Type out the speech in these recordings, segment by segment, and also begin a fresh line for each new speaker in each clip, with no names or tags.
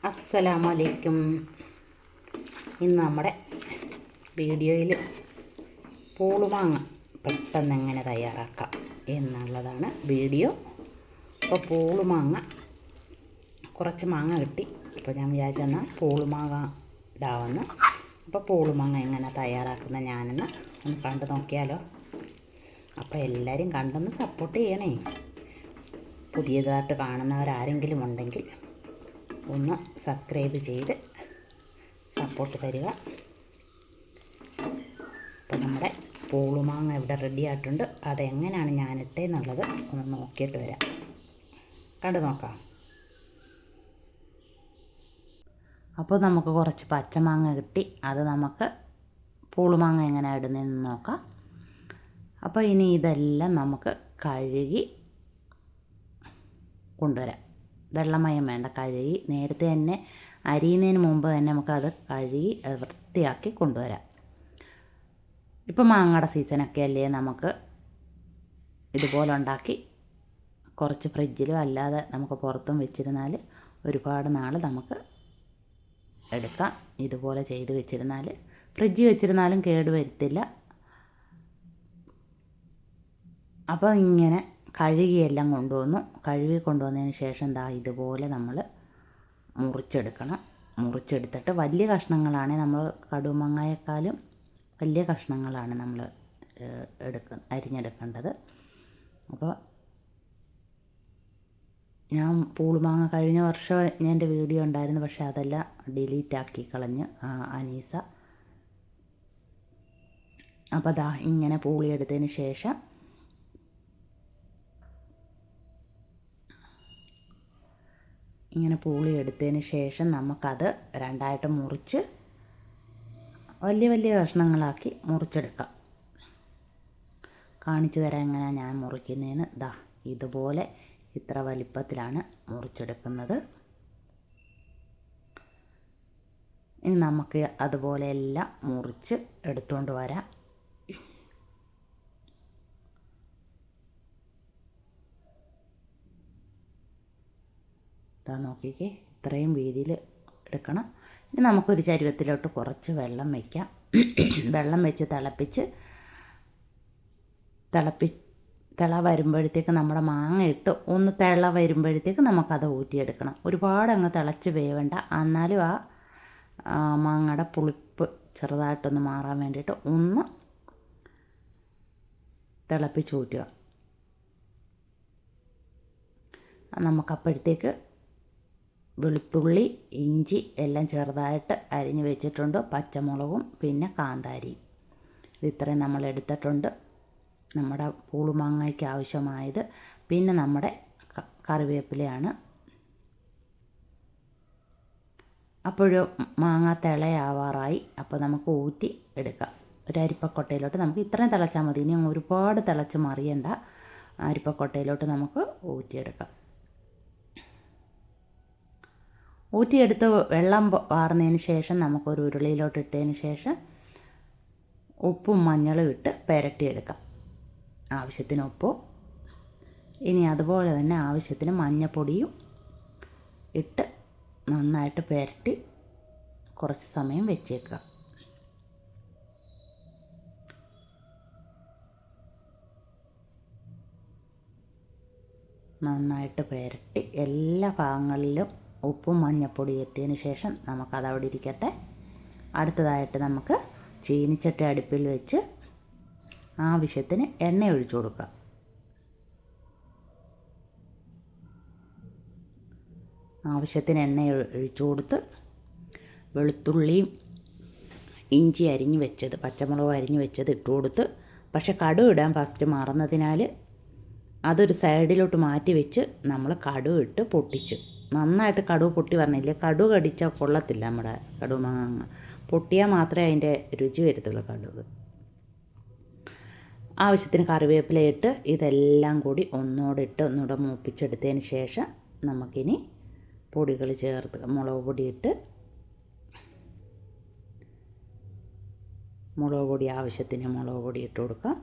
അസ്സലാമലൈക്കും. ഇന്ന് നമ്മുടെ വീഡിയോയിൽ പൂളുമാങ്ങ പെട്ടെന്ന് എങ്ങനെ തയ്യാറാക്കാം എന്നുള്ളതാണ് വീഡിയോ. അപ്പോൾ പൂളുമാങ്ങ കുറച്ച് മാങ്ങ കിട്ടി. അപ്പോൾ ഞാൻ വിചാരിച്ചെന്നാൽ പൂളുമാങ്ങ ഇടാവുന്ന. അപ്പോൾ പൂളുമാങ്ങ എങ്ങനെ തയ്യാറാക്കുന്ന ഞാനെന്ന് ഒന്ന് കണ്ടു നോക്കിയാലോ. അപ്പോൾ എല്ലാവരും കണ്ടൊന്ന് സപ്പോർട്ട് ചെയ്യണേ. പുതിയതായിട്ട് കാണുന്നവരാരെങ്കിലും ഉണ്ടെങ്കിൽ ഒന്ന് സബ്സ്ക്രൈബ് ചെയ്ത് സപ്പോർട്ട് തരിക. അപ്പോൾ നമ്മുടെ പൂളുമാങ്ങ ഇവിടെ റെഡി ആയിട്ടുണ്ട്. അതെങ്ങനെയാണ് ഞാനിട്ടെന്നുള്ളത് ഒന്ന് നോക്കിയിട്ട് വരാം. കണ്ടു നോക്കാം. അപ്പോൾ നമുക്ക് കുറച്ച് പച്ചമാങ്ങ കിട്ടി. അത് നമുക്ക് പൂളുമാങ്ങ എങ്ങനെ ഇടുന്നതെന്ന് നോക്കാം. അപ്പോൾ ഇനി ഇതെല്ലാം നമുക്ക് കഴുകി കൊണ്ടുവരാം. വെള്ളമയം വേണ്ട, കഴുകി നേരത്തെ തന്നെ അരിയുന്നതിന് മുമ്പ് തന്നെ നമുക്കത് കഴുകി വൃത്തിയാക്കി കൊണ്ടുവരാം. ഇപ്പം മാങ്ങയുടെ സീസണൊക്കെ അല്ലേ, നമുക്ക് ഇതുപോലെ ഉണ്ടാക്കി കുറച്ച് ഫ്രിഡ്ജിലും അല്ലാതെ നമുക്ക് പുറത്തും വെച്ചിരുന്നാൽ ഒരുപാട് നാൾ നമുക്ക് എടുക്കാം. ഇതുപോലെ ചെയ്ത് വെച്ചിരുന്നാൽ ഫ്രിഡ്ജിൽ വെച്ചിരുന്നാലും കേട് വരുത്തില്ല. അപ്പോൾ ഇങ്ങനെ കഴുകിയെല്ലാം കൊണ്ടുവന്നു. കഴുകി കൊണ്ടുവന്നതിന് ശേഷം ഇതുപോലെ നമ്മൾ മുറിച്ചെടുക്കണം. മുറിച്ചെടുത്തിട്ട് വലിയ കഷ്ണങ്ങളാണ്, നമ്മൾ കടുമാങ്ങയെക്കാളും വലിയ കഷ്ണങ്ങളാണ് നമ്മൾ അരിഞ്ഞെടുക്കേണ്ടത്. അപ്പോൾ ഞാൻ പൂളുമാങ്ങ കഴിഞ്ഞ വർഷം എൻ്റെ വീഡിയോ ഉണ്ടായിരുന്നു, പക്ഷേ അതെല്ലാം ഡിലീറ്റ് ആക്കി കളഞ്ഞ് അനീസ. അപ്പോൾ ഇങ്ങനെ പൂളിയെടുത്തതിന് ശേഷം നമുക്കത് രണ്ടായിട്ട് മുറിച്ച് വലിയ വലിയ കഷ്ണങ്ങളാക്കി മുറിച്ചെടുക്കാം. കാണിച്ചു തരാം എങ്ങനെയാണ് ഞാൻ മുറിക്കുന്നതെന്ന്. ഇതുപോലെ ഇത്ര വലിപ്പത്തിലാണ് മുറിച്ചെടുക്കുന്നത്. ഇനി നമുക്ക് അതുപോലെ എല്ലാം മുറിച്ച് എടുത്തുകൊണ്ട് വരാം. നോക്കിക്കേ, ഇത്രയും വീതിയിൽ എടുക്കണം. ഇനി നമുക്കൊരു ചരുവത്തിലോട്ട് കുറച്ച് വെള്ളം വയ്ക്കാം. വെള്ളം വെച്ച് തിള വരുമ്പോഴത്തേക്ക് നമ്മുടെ മാങ്ങ ഇട്ട് ഒന്ന് തിള വരുമ്പോഴത്തേക്ക് നമുക്കത് ഊറ്റിയെടുക്കണം. ഒരുപാട് അങ്ങ് തിളച്ച് വേവണ്ട, എന്നാലും ആ മാങ്ങയുടെ പുളിപ്പ് ചെറുതായിട്ടൊന്ന് മാറാൻ വേണ്ടിയിട്ട് ഒന്ന് തിളപ്പിച്ച് ഊറ്റുക. നമുക്കപ്പോഴത്തേക്ക് വെളുത്തുള്ളി, ഇഞ്ചി എല്ലാം ചെറുതായിട്ട് അരിഞ്ഞ് വെച്ചിട്ടുണ്ട്. പച്ചമുളകും പിന്നെ കാന്താരിയും ഇത്രയും നമ്മൾ എടുത്തിട്ടുണ്ട്. നമ്മുടെ പൂളുമാങ്ങയ്ക്ക് ആവശ്യമായത്. പിന്നെ നമ്മുടെ കറിവേപ്പിലയാണ്. അപ്പോഴും മാങ്ങ തിളയാവാറായി. അപ്പോൾ നമുക്ക് ഊറ്റി എടുക്കാം. ഒരു അരിപ്പക്കൊട്ടയിലോട്ട് നമുക്ക് ഇത്രയും തിളച്ചാൽ മതി. ഇനി ഒരുപാട് തിളച്ച് മറിയണ്ട. അരിപ്പക്കൊട്ടയിലോട്ട് നമുക്ക് ഊറ്റിയെടുക്കാം. ഊറ്റിയെടുത്ത് വെള്ളം വാർന്നതിന് ശേഷം നമുക്കൊരു ഉരുളിയിലോട്ട് ഇട്ടതിന് ശേഷം ഉപ്പും മഞ്ഞളും ഇട്ട് പുരട്ടിയെടുക്കാം. ആവശ്യത്തിന് ഉപ്പ്, ഇനി അതുപോലെ തന്നെ ആവശ്യത്തിന് മഞ്ഞൾപ്പൊടിയും ഇട്ട് നന്നായിട്ട് പുരട്ടി കുറച്ച് സമയം വെച്ചേക്കുക. നന്നായിട്ട് പുരട്ടി എല്ലാ ഭാഗങ്ങളിലും ഉപ്പും മഞ്ഞൾപ്പൊടി എത്തിയതിന് ശേഷം നമുക്കതവിടെ ഇരിക്കട്ടെ. അടുത്തതായിട്ട് നമുക്ക് ചീനിച്ചട്ടി അടുപ്പിൽ വെച്ച് ആവശ്യത്തിന് എണ്ണ ഒഴിച്ചു കൊടുക്കുക. ആവശ്യത്തിന് എണ്ണ ഒഴിച്ചു കൊടുത്ത് വെളുത്തുള്ളിയും ഇഞ്ചി അരിഞ്ഞ് വെച്ചത്, പച്ചമുളക് അരിഞ്ഞ് വെച്ചത് ഇട്ട് കൊടുത്ത്, പക്ഷെ കടുക് ഇടാൻ ഫസ്റ്റ് മറന്നതിനാൽ അതൊരു സൈഡിലോട്ട് മാറ്റി വെച്ച് നമ്മൾ കടുക് ഇട്ട് പൊട്ടിച്ച് നന്നായിട്ട് കടുക് പൊട്ടി വരണില്ല. കടുക് അടിച്ചാൽ കൊള്ളത്തില്ല. നമ്മുടെ കടുമാങ്ങ പൊട്ടിയാൽ മാത്രമേ അതിൻ്റെ രുചി വരത്തുള്ളൂ. കടുക് ആവശ്യത്തിന് കറിവേപ്പില ഇട്ട് ഇതെല്ലാം കൂടി ഒന്നുകൂടെ മൂപ്പിച്ചെടുത്തതിന് ശേഷം നമുക്കിനി പൊടികൾ ചേർത്ത് മുളക് പൊടി ആവശ്യത്തിന് മുളക് പൊടി ഇട്ട് കൊടുക്കാം.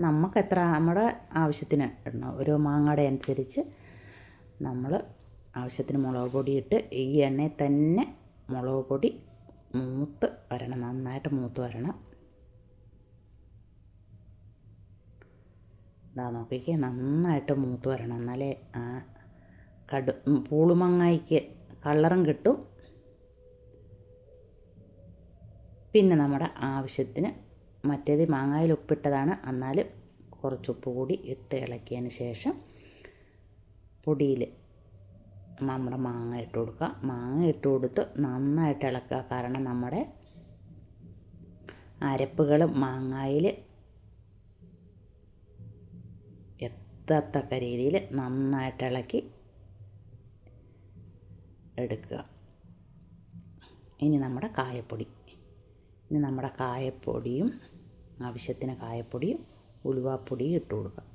നമുക്ക് എത്ര നമ്മുടെ ആവശ്യത്തിന് ഇടണം. ഒരു മാങ്ങയുടെ അനുസരിച്ച് നമ്മൾ ആവശ്യത്തിന് മുളക് പൊടി ഇട്ട് ഈ എണ്ണയിൽ തന്നെ മുളക് പൊടി മൂത്ത് വരണം, നന്നായിട്ട് മൂത്ത് വരണം. ഇതാ നോക്കിക്കേ, നന്നായിട്ട് മൂത്ത് വരണം, എന്നാലേ പൂളുമങ്ങായിക്ക് കളറും കിട്ടും. പിന്നെ നമ്മുടെ ആവശ്യത്തിന് മറ്റേത് മാങ്ങയിൽ ഉപ്പിട്ടതാണ്, എന്നാലും കുറച്ച് ഉപ്പ് കൂടി ഇട്ട് ഇളക്കിയതിന് ശേഷം പൊടിയിൽ നമ്മുടെ മാങ്ങ ഇട്ട് കൊടുക്കുക. മാങ്ങ ഇട്ട് കൊടുത്ത് നന്നായിട്ട് ഇളക്കുക. കാരണം നമ്മുടെ അരപ്പുകൾ മാങ്ങയിൽ എത്തത്തക്ക രീതിയിൽ നന്നായിട്ട് ഇളക്കി എടുക്കുക. ഇനി നമ്മുടെ കായപ്പൊടിയും ആവശ്യത്തിന് കായപ്പൊടിയും ഉലുവാപ്പൊടിയും ഇട്ട് കൊടുക്കുക.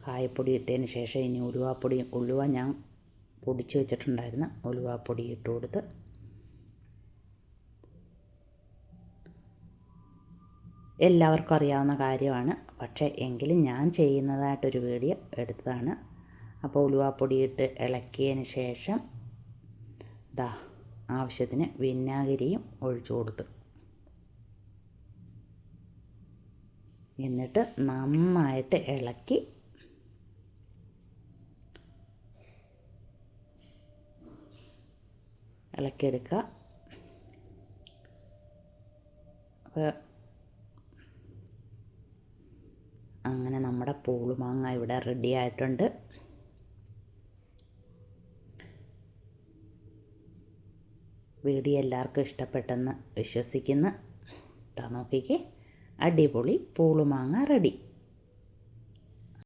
കായപ്പൊടി ഇട്ടതിന് ശേഷം ഇനി ഉലുവ ഞാൻ പൊടിച്ച് വെച്ചിട്ടുണ്ടായിരുന്ന ഉലുവാപ്പൊടി ഇട്ട് കൊടുത്ത് എല്ലാവർക്കും അറിയാവുന്ന കാര്യമാണ്, പക്ഷേ എങ്കിലും ഞാൻ ചെയ്യുന്നതായിട്ടൊരു വീഡിയോ എടുത്തതാണ്. അപ്പോൾ ഉലുവാപ്പൊടി ഇട്ട് ഇളക്കിയതിന് ശേഷം ആവശ്യത്തിന് വിനാഗിരിയും ഒഴിച്ചു കൊടുത്തു. എന്നിട്ട് നന്നായിട്ട് ഇളക്കിയെടുക്കുക. അപ്പോൾ അങ്ങനെ നമ്മുടെ പൂളുമാങ്ങ ഇവിടെ റെഡി ആയിട്ടുണ്ട്. വീഡിയോ എല്ലാവർക്കും ഇഷ്ടപ്പെട്ടെന്ന് വിശ്വസിക്കുന്നു. നോക്കിക്കേ, അടിപൊളി പൂളുമാങ്ങ റെഡി.